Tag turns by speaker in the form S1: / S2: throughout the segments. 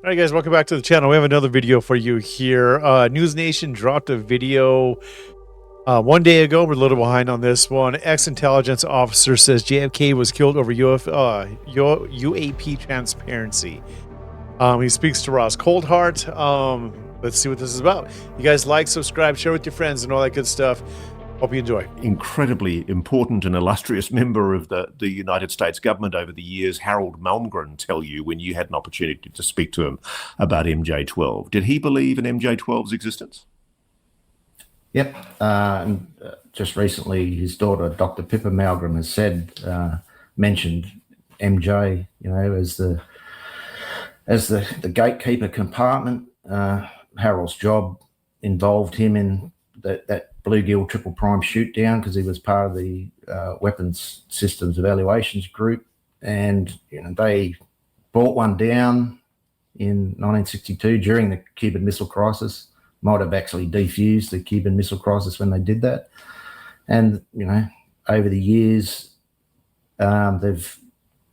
S1: All right, guys, welcome back to the channel. We have another video for you here. NewsNation dropped a video 1 day ago. We're a little behind on this one. Ex-intelligence officer says JFK was killed over UAP transparency. He speaks to Ross Coulthart. Let's see what this is about. You guys like, subscribe, share with your friends, and all that good stuff. Hope you enjoy.
S2: Incredibly important and illustrious member of the United States government over the years, Harold Malmgren, tell you when you had an opportunity to speak to him about MJ12. Did he believe in MJ12's existence?
S3: Yep. Just recently, his daughter, Dr. Pippa Malmgren, has mentioned MJ, as the gatekeeper compartment. Harold's job involved him in that bluegill triple prime shoot down because he was part of the weapons systems evaluations group, and they brought one down in 1962 during the Cuban Missile Crisis. Might have actually defused the Cuban Missile Crisis when they did that. And over the years, I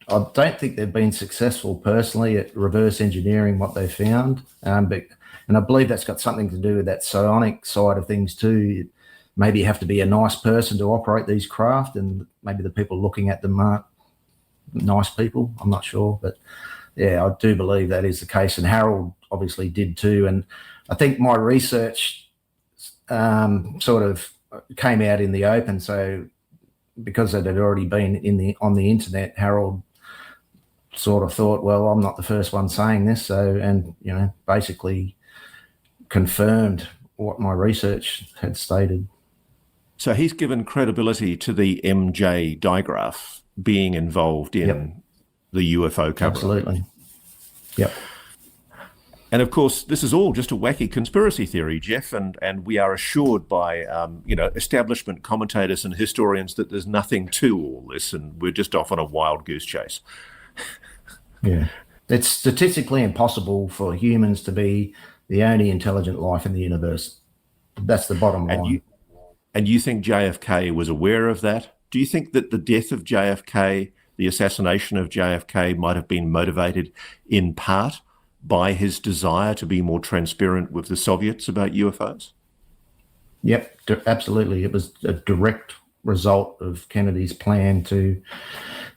S3: don't think they've been successful personally at reverse engineering what they found, and I believe that's got something to do with that psionic side of things too. Maybe you have to be a nice person to operate these craft, and maybe the people looking at them aren't nice people. I'm not sure, but yeah, I do believe that is the case, and Harold obviously did too. And I think my research sort of came out in the open, so because it had already been on the internet, Harold sort of thought, well, I'm not the first one saying this, and basically confirmed what my research had stated.
S2: So he's given credibility to the MJ digraph being involved in the UFO cover.
S3: Absolutely. Yep.
S2: And of course, this is all just a wacky conspiracy theory, Jeff, and we are assured by establishment commentators and historians that there's nothing to all this, and we're just off on a wild goose chase.
S3: Yeah, it's statistically impossible for humans to be the only intelligent life in the universe. That's the bottom line.
S2: And you think JFK was aware of that? Do you think that the death of JFK, the assassination of JFK, might have been motivated in part by his desire to be more transparent with the Soviets about UFOs?
S3: Yep, absolutely. It was a direct result of Kennedy's plan to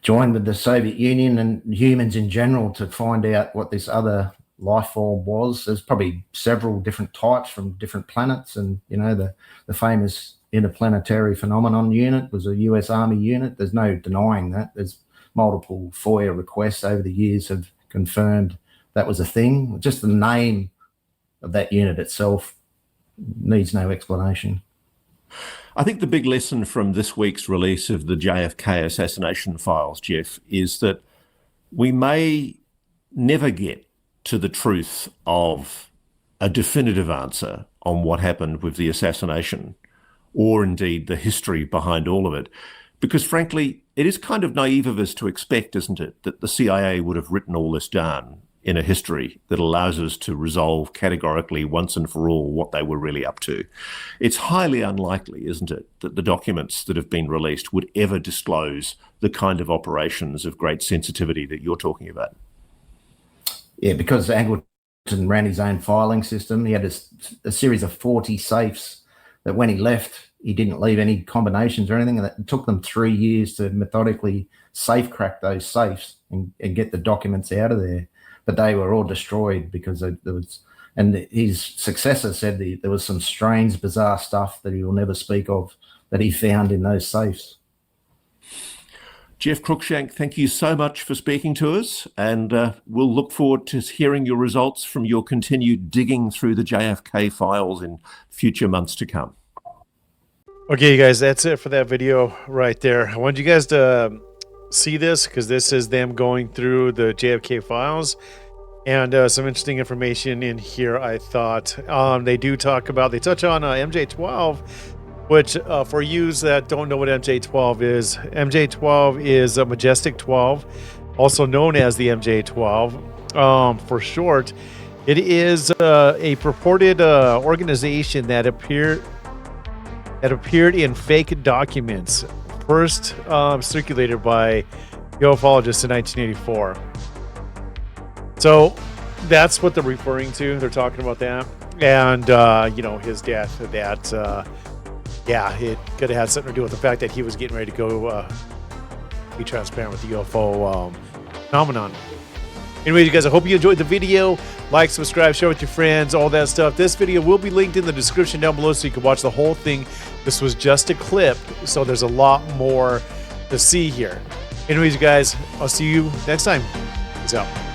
S3: join with the Soviet Union and humans in general to find out what this other life form was. There's probably several different types from different planets, and the famous interplanetary phenomenon unit was a US Army unit. There's no denying that. There's multiple FOIA requests over the years have confirmed that was a thing. Just the name of that unit itself needs no explanation.
S2: I think the big lesson from this week's release of the JFK assassination files, Jeff, is that we may never get to the truth of a definitive answer on what happened with the assassination, or indeed the history behind all of it. Because frankly, it is kind of naive of us to expect, isn't it, that the CIA would have written all this down in a history that allows us to resolve categorically once and for all what they were really up to. It's highly unlikely, isn't it, that the documents that have been released would ever disclose the kind of operations of great sensitivity that you're talking about.
S3: Yeah, because Angleton ran his own filing system. He had a series of 40 safes that when he left, he didn't leave any combinations or anything. And it took them 3 years to methodically safe crack those safes and get the documents out of there. But they were all destroyed because there was, and his successor said there was some strange, bizarre stuff that he will never speak of that he found in those safes.
S2: Jeff Cruikshank, thank you so much for speaking to us, and we'll look forward to hearing your results from your continued digging through the JFK files in future months to come.
S1: Okay, you guys, that's it for that video right there. I wanted you guys to see this because this is them going through the JFK files, and some interesting information in here. I thought they touch on MJ12, which for you that don't know what MJ12 is a Majestic 12, also known as the MJ12 for short. It is a purported organization that appeared in fake documents, first circulated by ufologists in 1984. So that's what they're referring to. They're talking about that. And, you know, his death, that, yeah, it could have had something to do with the fact that he was getting ready to go be transparent with the UFO phenomenon. Anyways, you guys, I hope you enjoyed the video. Like, subscribe, share with your friends, all that stuff. This video will be linked in the description down below so you can watch the whole thing. This was just a clip, so there's a lot more to see here. Anyways, you guys, I'll see you next time. Peace out.